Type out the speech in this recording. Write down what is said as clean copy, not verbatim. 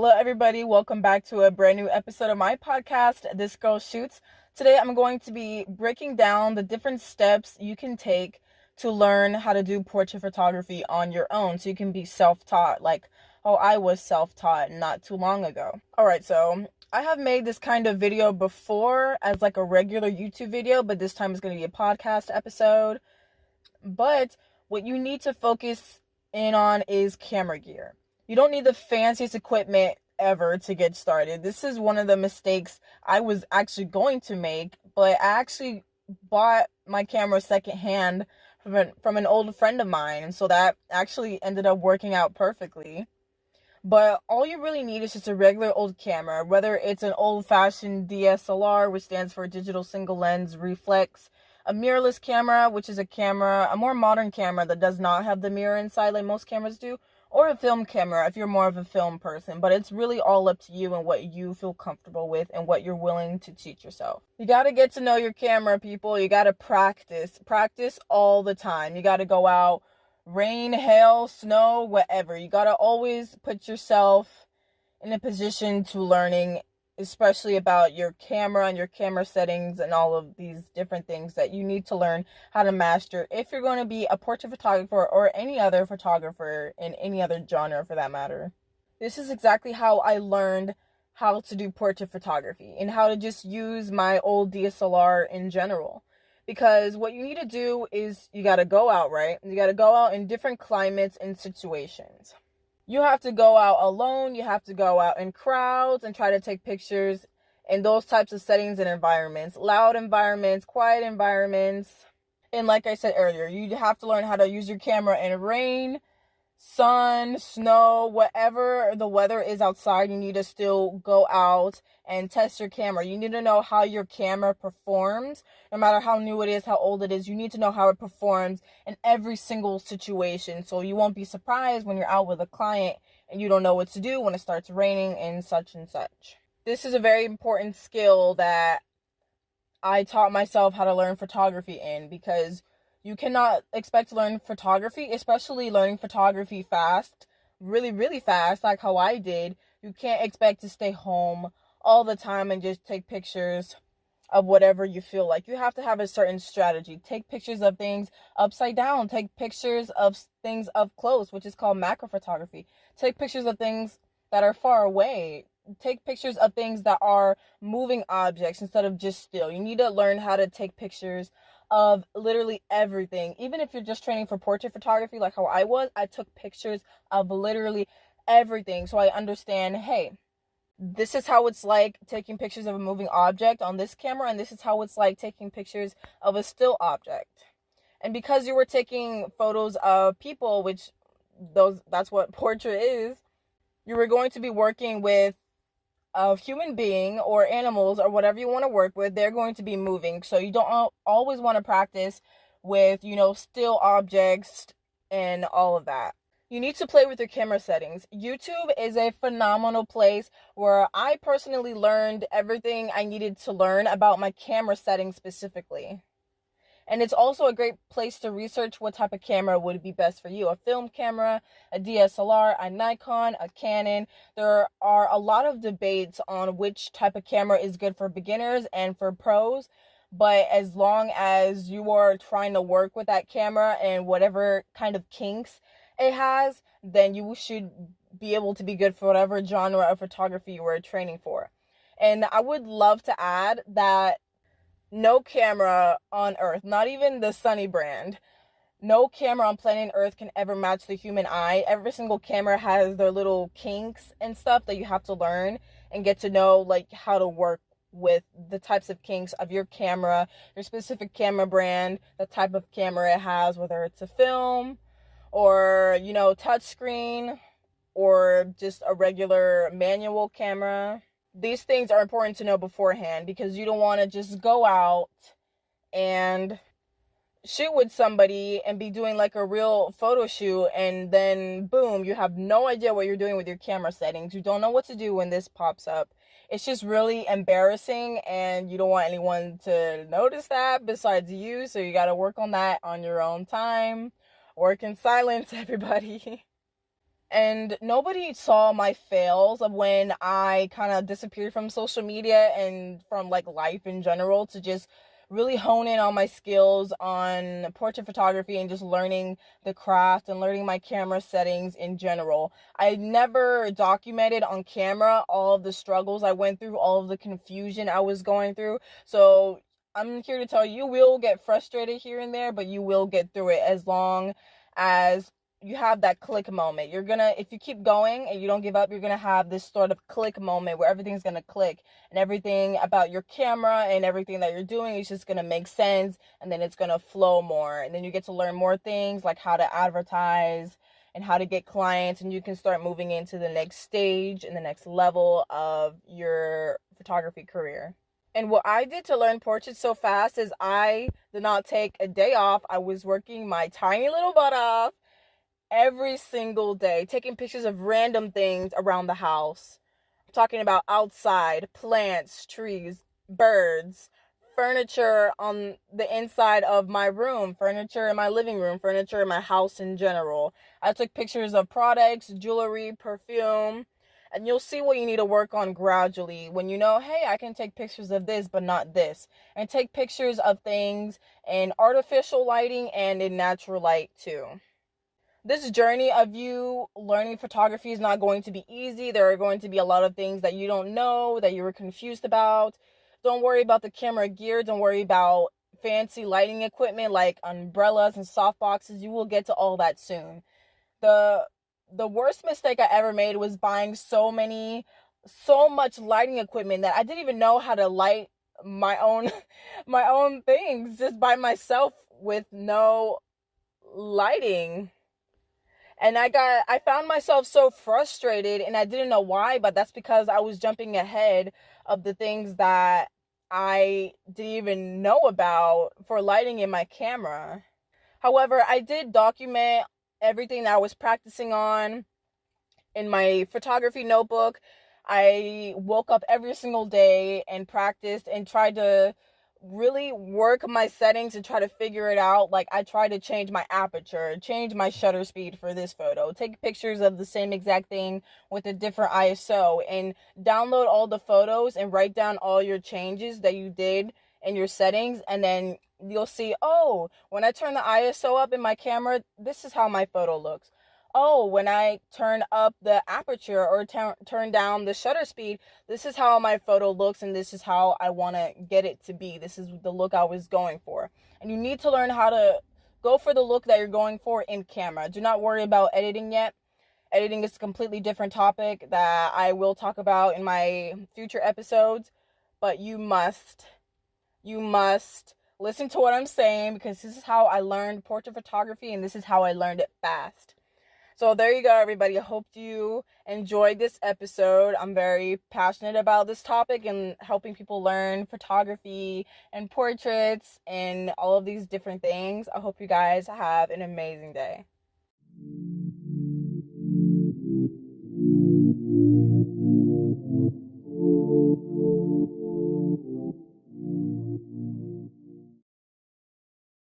Hello, everybody. Welcome back to a brand new episode of my podcast, This Girl Shoots. Today, I'm going to be breaking down the different steps you can take to learn how to do portrait photography on your own so you can be self-taught, like how I was self-taught not too long ago. Alright, so I have made this kind of video before as like a regular YouTube video, but this time it's going to be a podcast episode. But what you need to focus in on is camera gear. You don't need the fanciest equipment ever to get started. This is one of the mistakes I was actually going to make, but I actually bought my camera secondhand from an old friend of mine, and so that actually ended up working out perfectly. But all you really need is just a regular old camera, whether it's an old-fashioned DSLR, which stands for digital single lens reflex, a mirrorless camera, which is a more modern camera that does not have the mirror inside like most cameras do, or a film camera if you're more of a film person. But it's really all up to you and what you feel comfortable with and what you're willing to teach yourself. You got to get to know your camera, people. You got to practice all the time. You got to go out, rain, hail, snow, whatever. You got to always put yourself in a position to learning, especially about your camera and your camera settings and all of these different things that you need to learn how to master if you're going to be a portrait photographer or any other photographer in any other genre for that matter. This is exactly how I learned how to do portrait photography and how to just use my old DSLR in general. Because what you need to do is you got to go out, right? You got to go out in different climates and situations. You have to go out alone, you have to go out in crowds and try to take pictures in those types of settings and environments. Loud environments, quiet environments. And like I said earlier, you have to learn how to use your camera in rain, sun, snow, whatever the weather is outside. You need to still go out and test your camera. You need to know how your camera performs. No matter how new it is, how old it is, you need to know how it performs in every single situation. So you won't be surprised when you're out with a client and you don't know what to do when it starts raining and such and such. This is a very important skill that I taught myself how to learn photography in, because you cannot expect to learn photography, especially learning photography fast, really, really fast, like how I did. You can't expect to stay home all the time and just take pictures of whatever you feel like. You have to have a certain strategy. Take pictures of things upside down. Take pictures of things up close, which is called macro photography. Take pictures of things that are far away. Take pictures of things that are moving objects instead of just still. You need to learn how to take pictures of literally everything. Even if you're just training for portrait photography, like how I was, I took pictures of literally everything. So I understand, hey, this is how it's like taking pictures of a moving object on this camera, and this is how it's like taking pictures of a still object. And because you were taking photos of people, which that's what portrait is, you were going to be working with a human being or animals or whatever you want to work with. They're going to be moving. So you don't always want to practice with, still objects and all of that. You need to play with your camera settings. YouTube is a phenomenal place where I personally learned everything I needed to learn about my camera settings specifically. And it's also a great place to research what type of camera would be best for you. A film camera, a DSLR, a Nikon, a Canon. There are a lot of debates on which type of camera is good for beginners and for pros. But as long as you are trying to work with that camera and whatever kind of kinks it has, then you should be able to be good for whatever genre of photography you were training for. And I would love to add that no camera on Earth, not even the Sony brand, no camera on planet Earth can ever match the human eye. Every single camera has their little kinks and stuff that you have to learn and get to know, like how to work with the types of kinks of your camera, your specific camera brand, the type of camera it has, whether it's a film or, touchscreen or just a regular manual camera. These things are important to know beforehand, because you don't want to just go out and shoot with somebody and be doing like a real photo shoot and then boom, you have no idea what you're doing with your camera settings. You don't know what to do when this pops up. It's just really embarrassing, and you don't want anyone to notice that besides you, so you got to work on that on your own time. Work in silence, everybody. And nobody saw my fails of when I kind of disappeared from social media and from like life in general to just really hone in on my skills on portrait photography and just learning the craft and learning my camera settings in general. I never documented on camera all of the struggles I went through, all of the confusion I was going through. So I'm here to tell you, you will get frustrated here and there, but you will get through it as long as you have that click moment. You're gonna, if you keep going and you don't give up, you're gonna have this sort of click moment where everything's gonna click and everything about your camera and everything that you're doing is just gonna make sense, and then it's gonna flow more, and then you get to learn more things like how to advertise and how to get clients, and you can start moving into the next stage and the next level of your photography career. And what I did to learn portraits so fast is I did not take a day off. I was working my tiny little butt off every single day, taking pictures of random things around the house. I'm talking about outside, plants, trees, birds, furniture on the inside of my room, furniture in my living room, furniture in my house in general. I took pictures of products, jewelry, perfume, and you'll see what you need to work on gradually when you know, hey, I can take pictures of this, but not this. And take pictures of things in artificial lighting and in natural light too. This journey of you learning photography is not going to be easy. There are going to be a lot of things that you don't know, that you were confused about. Don't worry about the camera gear. Don't worry about fancy lighting equipment like umbrellas and softboxes. You will get to all that soon. The the worst mistake I ever made was buying so much lighting equipment that I didn't even know how to light my own my own things just by myself with no lighting. And I found myself so frustrated and I didn't know why, but that's because I was jumping ahead of the things that I didn't even know about for lighting in my camera. However, I did document everything that I was practicing on in my photography notebook. I woke up every single day and practiced and tried to really work my settings and try to figure it out. Like, I tried to change my aperture, change my shutter speed for this photo, take pictures of the same exact thing with a different ISO, and download all the photos and write down all your changes that you did in your settings. And then you'll see, oh, when I turn the ISO up in my camera, this is how my photo looks. Oh, when I turn up the aperture or turn down the shutter speed, this is how my photo looks and this is how I want to get it to be. This is the look I was going for. And you need to learn how to go for the look that you're going for in camera. Do not worry about editing yet. Editing is a completely different topic that I will talk about in my future episodes, but you must listen to what I'm saying, because this is how I learned portrait photography and this is how I learned it fast. So there you go, everybody. I hope you enjoyed this episode. I'm very passionate about this topic and helping people learn photography and portraits and all of these different things. I hope you guys have an amazing day.